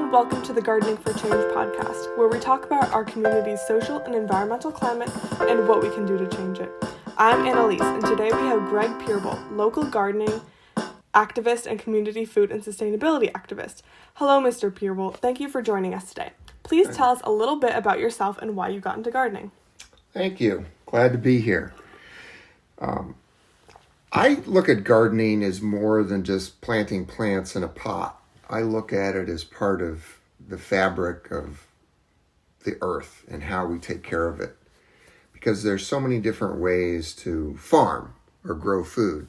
and welcome to the Gardening for Change podcast, where we talk about our community's social and environmental climate and what we can do to change it. I'm Annalise, and today we have Greg Peerbolte, local gardening activist and community food and sustainability activist. Hello, Mr. Peerbolte. Thank you for joining us today. Please tell us a little bit about yourself and why you got into gardening. Thank you. Glad to be here. I look at gardening as more than just planting plants in a pot. I look at it as part of the fabric of the earth and how we take care of it. Because there's so many different ways to farm or grow food.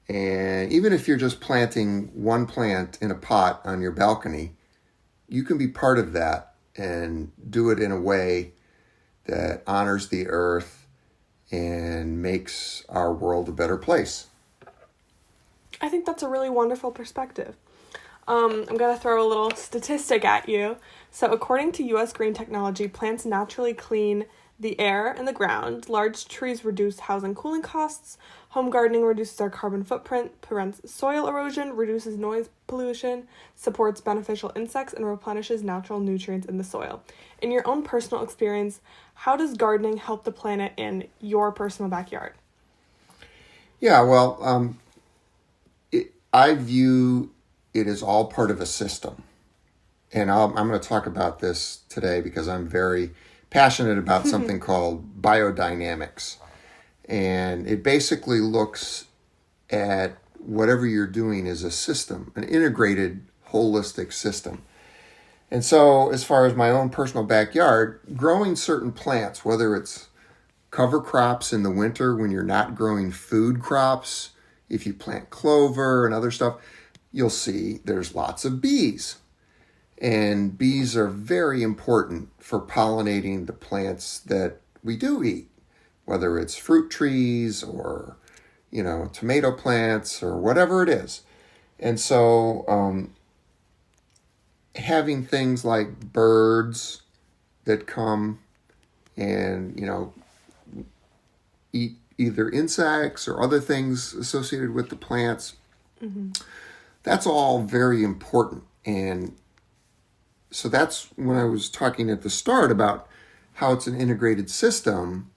And even if you're just planting one plant in a pot on your balcony, you can be part of that and do it in a way that honors the earth and makes our world a better place. I think that's a really wonderful perspective. I'm going to throw a little statistic at you. So according to U.S. green technology, plants naturally clean the air and the ground. Large trees reduce housing cooling costs. Home gardening reduces our carbon footprint, prevents soil erosion, reduces noise pollution, supports beneficial insects, and replenishes natural nutrients in the soil. In your own personal experience, how does gardening help the planet in your personal backyard? Yeah, well, I view it as all part of a system. And I'm going to talk about this today because I'm very passionate about something called biodynamics. And it basically looks at whatever you're doing as a system, an integrated, holistic system. And so as far as my own personal backyard, growing certain plants, whether it's cover crops in the winter when you're not growing food crops, if you plant clover and other stuff, you'll see there's lots of bees. And bees are very important for pollinating the plants that we do eat, whether it's fruit trees or, tomato plants or whatever it is. And so having things like birds that come and, eat either insects or other things associated with the plants, that's all very important. And so that's when I was talking at the start about how it's an integrated system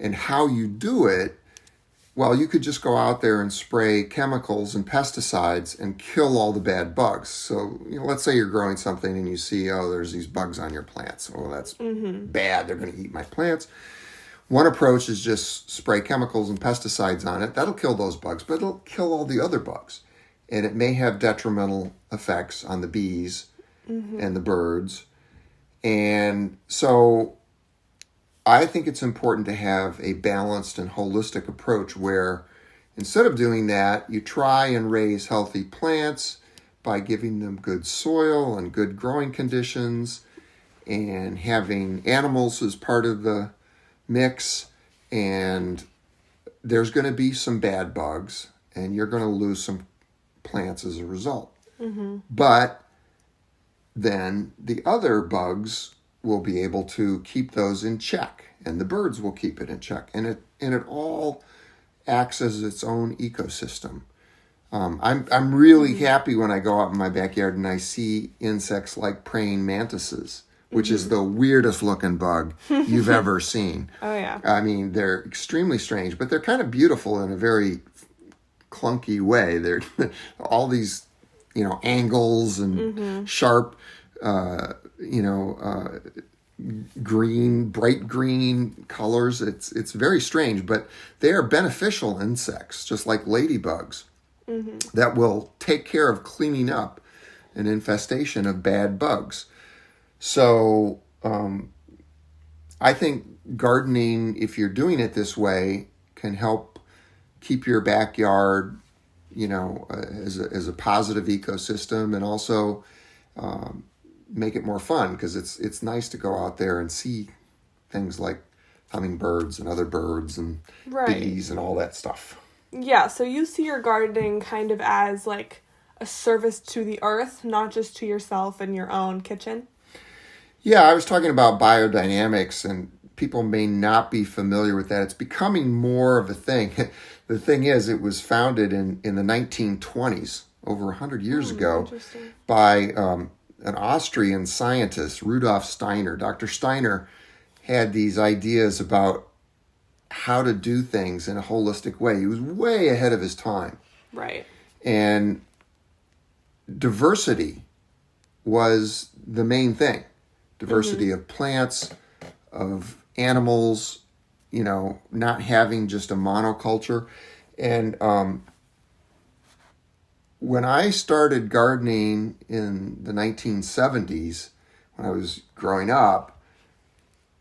and how you do it. Well, you could just go out there and spray chemicals and pesticides and kill all the bad bugs. So, let's say you're growing something and you see, there's these bugs on your plants. Oh, that's bad. They're going to eat my plants. One approach is just spray chemicals and pesticides on it. That'll kill those bugs, but it'll kill all the other bugs. And it may have detrimental effects on the bees and the birds. And so I think it's important to have a balanced and holistic approach where instead of doing that, you try and raise healthy plants by giving them good soil and good growing conditions and having animals as part of the mix. And there's going to be some bad bugs and you're going to lose some plants as a result. But then the other bugs will be able to keep those in check, and the birds will keep it in check, and it all acts as its own ecosystem. I'm really happy when I go out in my backyard and I see insects like praying mantises, which is the weirdest looking bug you've ever seen. Oh yeah. I mean, they're extremely strange, but they're kind of beautiful in a very clunky way. They're all these angles and sharp, bright green colors. It's very strange, but they are beneficial insects, just like ladybugs, that will take care of cleaning up an infestation of bad bugs. So I think gardening, if you're doing it this way, can help keep your backyard as a positive ecosystem, and also make it more fun because it's nice to go out there and see things like hummingbirds and other birds and bees and all that stuff. Yeah, so you see your gardening kind of as like a service to the earth, not just to yourself and your own kitchen. Yeah, I was talking about biodynamics, and people may not be familiar with that. It's becoming more of a thing. The thing is, it was founded in the 1920s, over 100 years ago, by an Austrian scientist, Rudolf Steiner. Dr. Steiner had these ideas about how to do things in a holistic way. He was way ahead of his time. Right. And diversity was the main thing. Diversity of plants, of animals, not having just a monoculture. And when I started gardening in the 1970s, when I was growing up,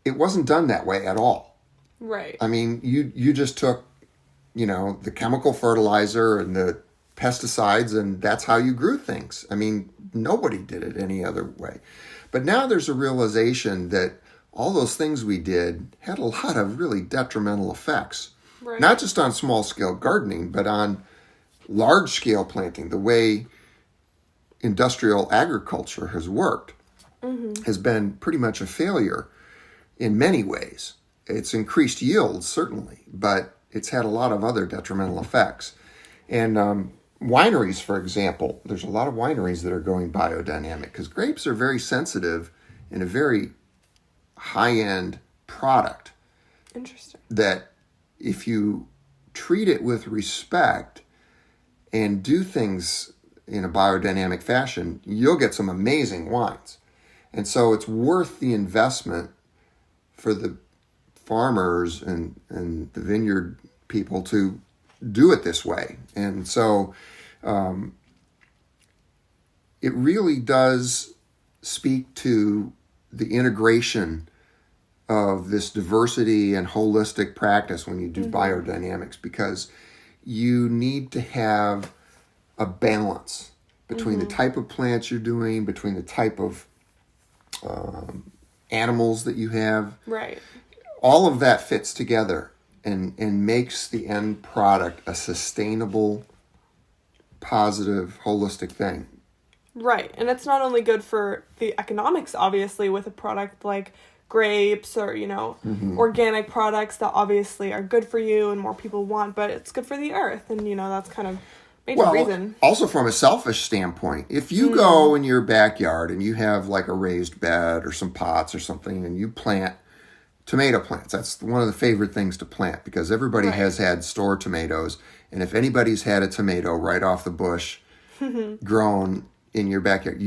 it wasn't done that way at all. Right. I mean, you just took, the chemical fertilizer and the pesticides, and that's how you grew things. I mean, nobody did it any other way. But now there's a realization that all those things we did had a lot of really detrimental effects. Right. Not just on small-scale gardening, but on large-scale planting. The way industrial agriculture has worked has been pretty much a failure in many ways. It's increased yields, certainly, but it's had a lot of other detrimental effects. And wineries, for example, there's a lot of wineries that are going biodynamic because grapes are very sensitive and a very high-end product. Interesting. That if you treat it with respect and do things in a biodynamic fashion, you'll get some amazing wines. And so it's worth the investment for the farmers and the vineyard people to do it this way. And so it really does speak to the integration of this diversity and holistic practice when you do biodynamics, because you need to have a balance between the type of plants you're doing, between the type of animals that you have. Right. All of that fits together and makes the end product a sustainable, positive, holistic thing. Right. And it's not only good for the economics, obviously, with a product like grapes or, organic products that obviously are good for you and more people want, but it's good for the earth. And, that's kind of major reason. Also from a selfish standpoint, if you go in your backyard and you have like a raised bed or some pots or something and you plant tomato plants, that's one of the favorite things to plant because everybody has had store tomatoes. And if anybody's had a tomato right off the bush grown in your backyard,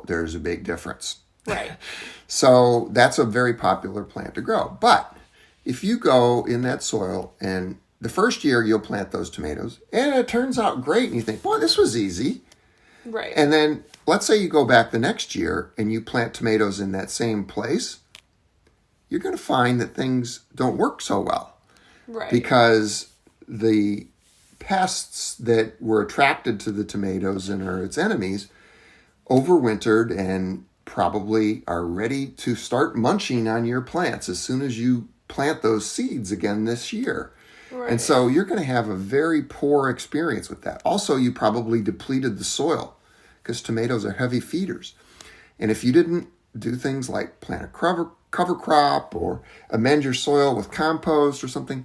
there's a big difference. Right. So that's a very popular plant to grow. But if you go in that soil and the first year you'll plant those tomatoes and it turns out great and you think, boy, this was easy. Right. And then let's say you go back the next year and you plant tomatoes in that same place, you're going to find that things don't work so well. Right. Because the pests that were attracted to the tomatoes and are its enemies overwintered and probably are ready to start munching on your plants as soon as you plant those seeds again this year. Right. And so you're going to have a very poor experience with that. Also, you probably depleted the soil because tomatoes are heavy feeders. And if you didn't do things like plant a cover crop or amend your soil with compost or something,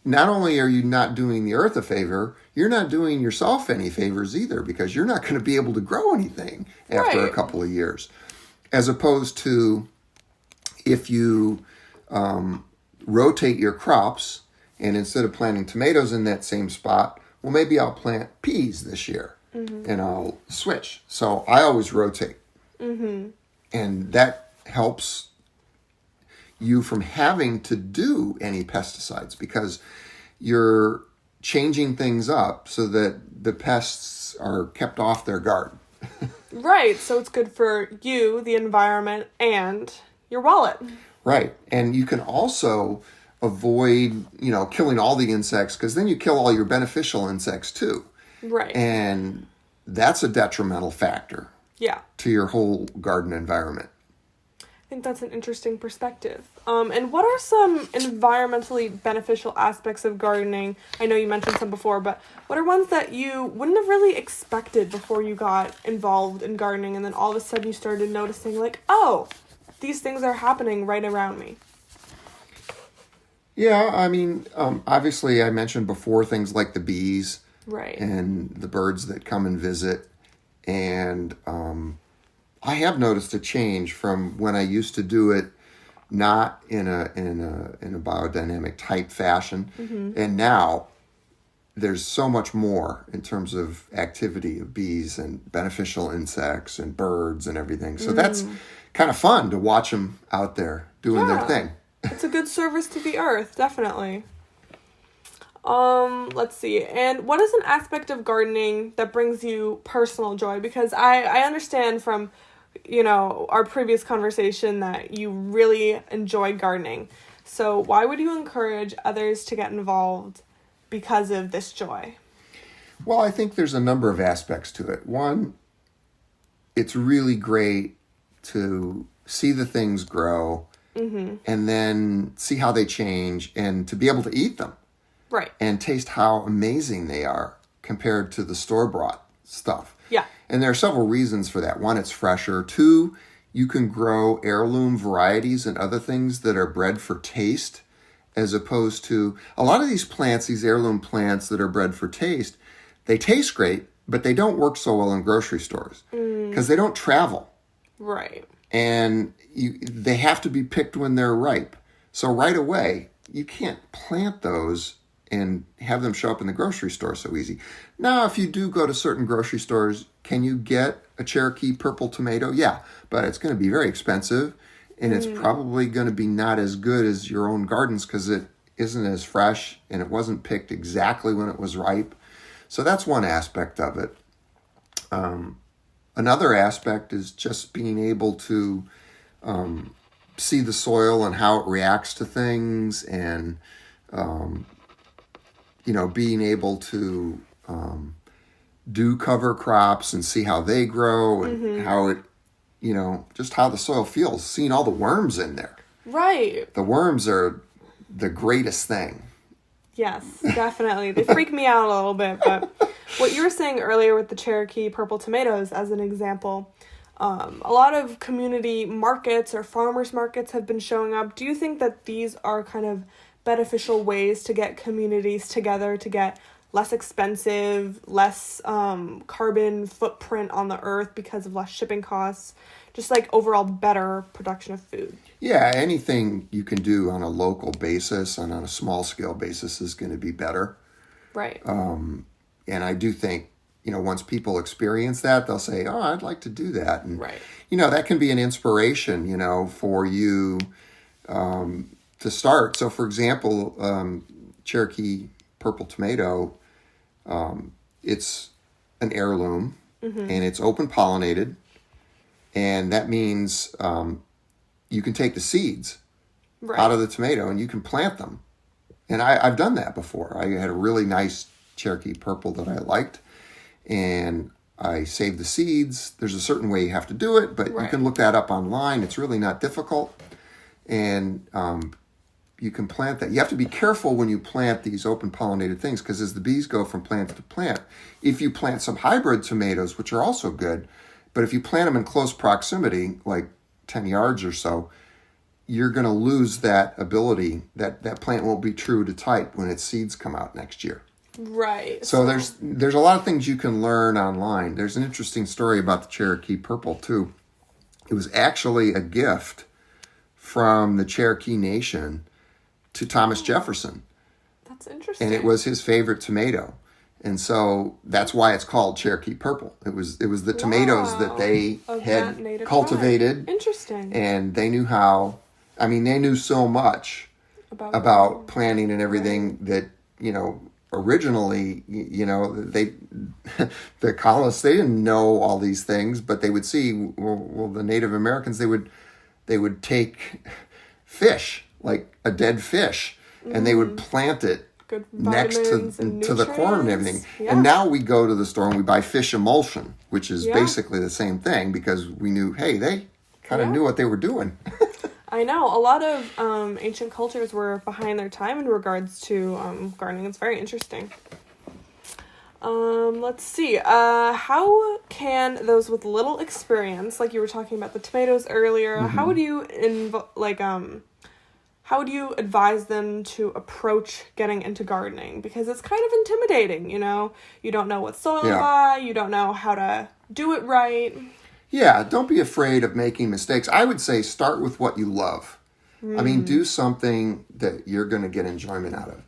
not only are you not doing the earth a favor, you're not doing yourself any favors either because you're not going to be able to grow anything after a couple of years. As opposed to if you rotate your crops and instead of planting tomatoes in that same spot, well, maybe I'll plant peas this year and I'll switch. So I always rotate. And that helps you from having to do any pesticides because you're changing things up so that the pests are kept off their garden. Right. So it's good for you, the environment, and your wallet. Right. And you can also avoid, killing all the insects because then you kill all your beneficial insects too. Right. And that's a detrimental factor. Yeah. To your whole garden environment. I think that's an interesting perspective. And what are some environmentally beneficial aspects of gardening? I know you mentioned some before, but what are ones that you wouldn't have really expected before you got involved in gardening and then all of a sudden you started noticing like, oh, these things are happening right around me? Yeah, I mean, obviously I mentioned before things like the bees. Right. And the birds that come and visit. And I have noticed a change from when I used to do it not in a biodynamic type fashion, and now there's so much more in terms of activity of bees and beneficial insects and birds and everything. So that's kind of fun to watch them out there doing their thing. It's a good service to the earth, definitely. Let's see. And what is an aspect of gardening that brings you personal joy? Because I understand from, our previous conversation that you really enjoy gardening. So why would you encourage others to get involved because of this joy? Well, I think there's a number of aspects to it. One, it's really great to see the things grow and then see how they change and to be able to eat them. Right. And taste how amazing they are compared to the store-bought stuff. Yeah. And there are several reasons for that. One, it's fresher. Two, you can grow heirloom varieties and other things that are bred for taste, as opposed to a lot of these plants, these heirloom plants that are bred for taste, they taste great, but they don't work so well in grocery stores because they don't travel. Right. And they have to be picked when they're ripe. So right away, you can't plant those and have them show up in the grocery store so easy. Now, if you do go to certain grocery stores, can you get a Cherokee purple tomato? Yeah, but it's going to be very expensive, and it's probably going to be not as good as your own gardens because it isn't as fresh and it wasn't picked exactly when it was ripe. So that's one aspect of it. Another aspect is just being able to see the soil and how it reacts to things, and being able to do cover crops and see how they grow and how it, just how the soil feels, seeing all the worms in there. Right. The worms are the greatest thing. Yes, definitely. They freak me out a little bit, but what you were saying earlier with the Cherokee purple tomatoes as an example, a lot of community markets or farmers markets have been showing up. Do you think that these are kind of beneficial ways to get communities together to get less expensive, less carbon footprint on the earth because of less shipping costs, just like overall better production of food? Yeah, anything you can do on a local basis and on a small scale basis is going to be better. Right. And I do think, once people experience that, they'll say, oh, I'd like to do that. And, right. That can be an inspiration, for you to start. So, for example, Cherokee purple tomato, it's an heirloom and it's open pollinated. And that means you can take the seeds out of the tomato and you can plant them. And I've done that before. I had a really nice Cherokee purple that I liked. And I saved the seeds. There's a certain way you have to do it, but you can look that up online. It's really not difficult. And you can plant that. You have to be careful when you plant these open pollinated things because as the bees go from plant to plant, if you plant some hybrid tomatoes, which are also good, but if you plant them in close proximity, like 10 yards or so, you're going to lose that ability. That plant won't be true to type when its seeds come out next year. Right. So there's a lot of things you can learn online. There's an interesting story about the Cherokee purple, too. It was actually a gift from the Cherokee Nation to Thomas Jefferson. That's interesting. And it was his favorite tomato. And so that's why it's called Cherokee purple. It was the tomatoes that they had cultivated. Variety. Interesting. And they knew they knew so much about planting and everything that, originally, the colonists, they didn't know all these things, but they would see, the Native Americans, they would take fish, like a dead fish, and they would plant it next to the corn and everything. Yeah. And now we go to the store and we buy fish emulsion, which is basically the same thing because we knew, hey, they kind of knew what they were doing. I know. A lot of ancient cultures were behind their time in regards to gardening. It's very interesting. Let's see. How can those with little experience, like you were talking about the tomatoes earlier, how would you how would you advise them to approach getting into gardening? Because it's kind of intimidating, you know? You don't know what soil to buy, you don't know how to do it right. Yeah, don't be afraid of making mistakes. I would say start with what you love. I mean, do something that you're going to get enjoyment out of.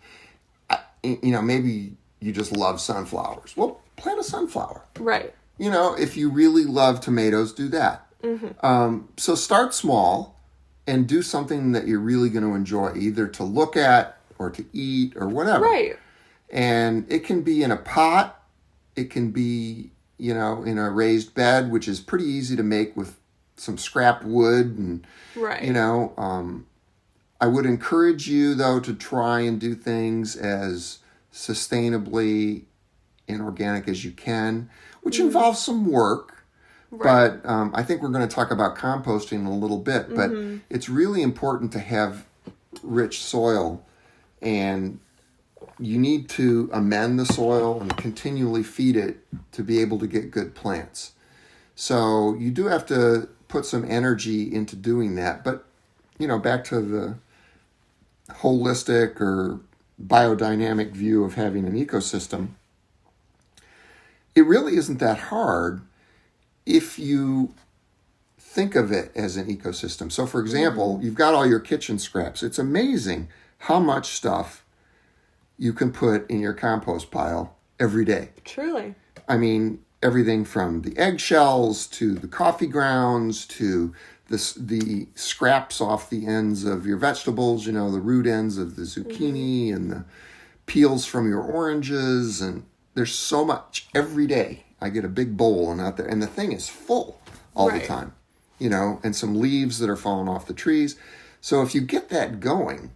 Maybe you just love sunflowers. Well, plant a sunflower. Right. If you really love tomatoes, do that. So start small and do something that you're really going to enjoy, either to look at or to eat or whatever. Right. And it can be in a pot. It can be, in a raised bed, which is pretty easy to make with some scrap wood. And, right. I would encourage you, though, to try and do things as sustainably and organic as you can, which involves some work. Right. But I think we're going to talk about composting in a little bit. But it's really important to have rich soil, and you need to amend the soil and continually feed it to be able to get good plants. So you do have to put some energy into doing that. But, back to the holistic or biodynamic view of having an ecosystem, it really isn't that hard if you think of it as an ecosystem. So, for example, you've got all your kitchen scraps. It's amazing how much stuff you can put in your compost pile every day. Truly. I mean, everything from the eggshells to the coffee grounds to the scraps off the ends of your vegetables, the root ends of the zucchini and the peels from your oranges. And there's so much every day. I get a big bowl and out there, and the thing is full all the time, and some leaves that are falling off the trees. So if you get that going,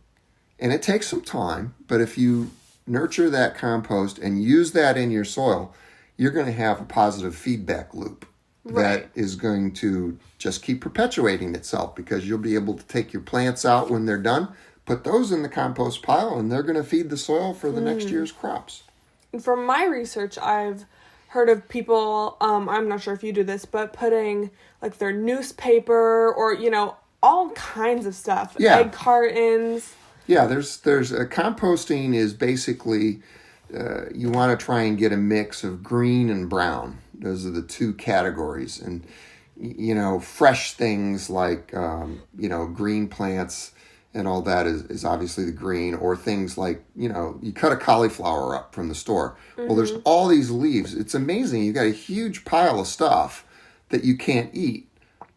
and it takes some time, but if you nurture that compost and use that in your soil, you're going to have a positive feedback loop that is going to just keep perpetuating itself, because you'll be able to take your plants out when they're done, put those in the compost pile, and they're going to feed the soil for the next year's crops. From my research, I've heard of people, I'm not sure if you do this, but putting like their newspaper or, all kinds of stuff, egg cartons. Yeah, there's composting is basically, you want to try and get a mix of green and brown. Those are the two categories. And, fresh things like, green plants and all that is obviously the green, or things like, you cut a cauliflower up from the store. Well, there's all these leaves. It's amazing. You've got a huge pile of stuff that you can't eat,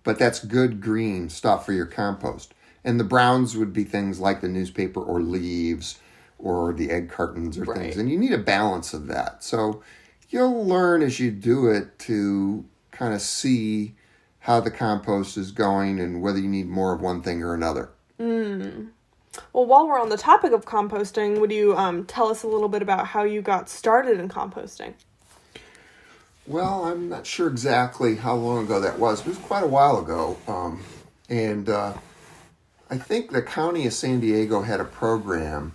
but that's good green stuff for your compost. And the browns would be things like the newspaper or leaves or the egg cartons or things. And you need a balance of that. So you'll learn as you do it to kind of see how the compost is going and whether you need more of one thing or another. Well, while we're on the topic of composting, would you tell us a little bit about how you got started in composting? Well, I'm not sure exactly how long ago that was. It was quite a while ago. I think the county of San Diego had a program,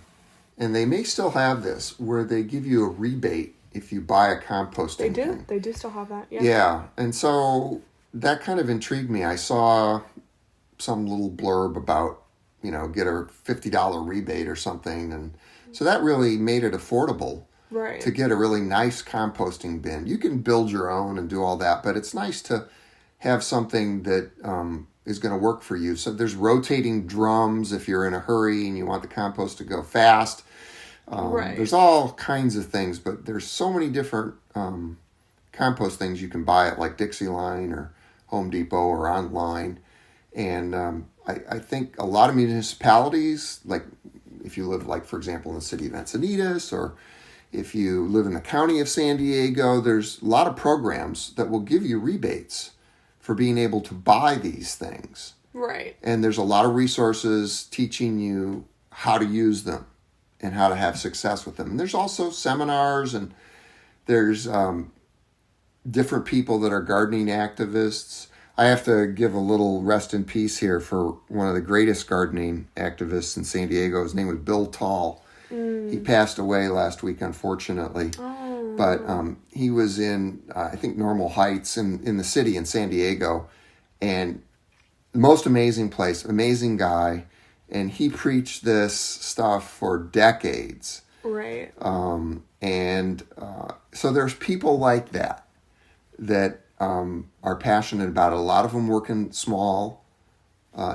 and they may still have this, where they give you a rebate if you buy a composting thing. Thing. They do still have that, yeah. Yeah, and so that kind of intrigued me. I saw some little blurb about, get a $50 rebate or something, and so that really made it affordable to get a really nice composting bin. You can build your own and do all that, but it's nice to have something that is going to work for you. So there's rotating drums if you're in a hurry and you want the compost to go fast. There's all kinds of things, but there's so many different compost things you can buy at like Dixieline or Home Depot or online. And I think a lot of municipalities, like if you live, like, for example, in the city of Encinitas, or if you live in the county of San Diego, there's a lot of programs that will give you rebates for being able to buy these things. Right. And there's a lot of resources teaching you how to use them and how to have success with them. And there's also seminars, and there's different people that are gardening activists. I have to give a little rest in peace here for one of the greatest gardening activists in San Diego. His name was Bill Tall. He passed away last week, unfortunately. Oh. But he was in, I think, Normal Heights in the city in San Diego. And most amazing place, amazing guy. And he preached this stuff for decades. Right. So there's people like that are passionate about it. A lot of them work in small,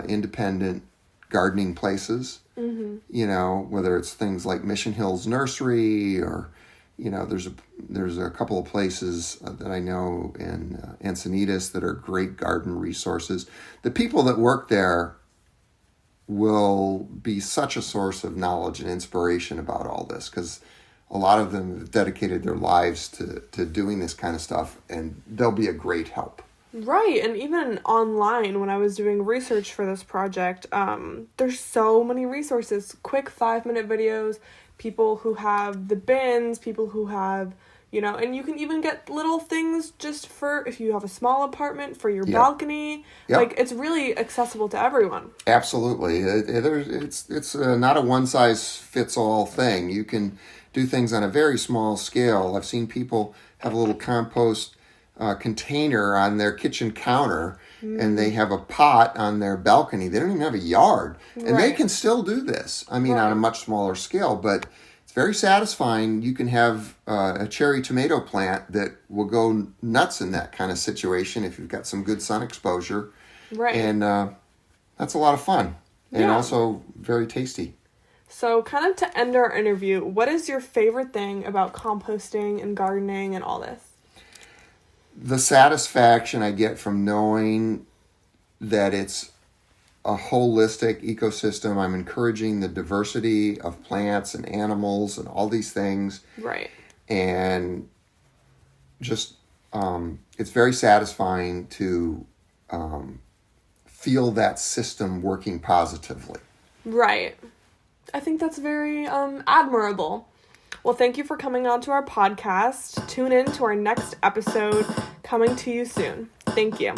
independent gardening places. Mm-hmm. Whether it's things like Mission Hills Nursery or, there's a couple of places that I know in Encinitas that are great garden resources. The people that work there will be such a source of knowledge and inspiration about all this, because a lot of them have dedicated their lives to doing this kind of stuff, and they'll be a great help. Right, and even online, when I was doing research for this project, there's so many resources, quick 5-minute videos, people who have the bins, people who have, and you can even get little things just for if you have a small apartment, for your balcony. Yep. Like, it's really accessible to everyone. Absolutely. It's not a one-size-fits-all thing. You can do things on a very small scale. I've seen people have a little compost container on their kitchen counter, and they have a pot on their balcony. They don't even have a yard. And they can still do this. I mean, on a much smaller scale, but it's very satisfying. You can have a cherry tomato plant that will go nuts in that kind of situation if you've got some good sun exposure. Right. And that's a lot of fun, and also very tasty. So, kind of to end our interview, what is your favorite thing about composting and gardening and all this? The satisfaction I get from knowing that it's a holistic ecosystem. I'm encouraging the diversity of plants and animals and all these things. Right. And just, it's very satisfying to feel that system working positively. Right. I think that's very admirable. Well, thank you for coming on to our podcast. Tune in to our next episode coming to you soon. Thank you.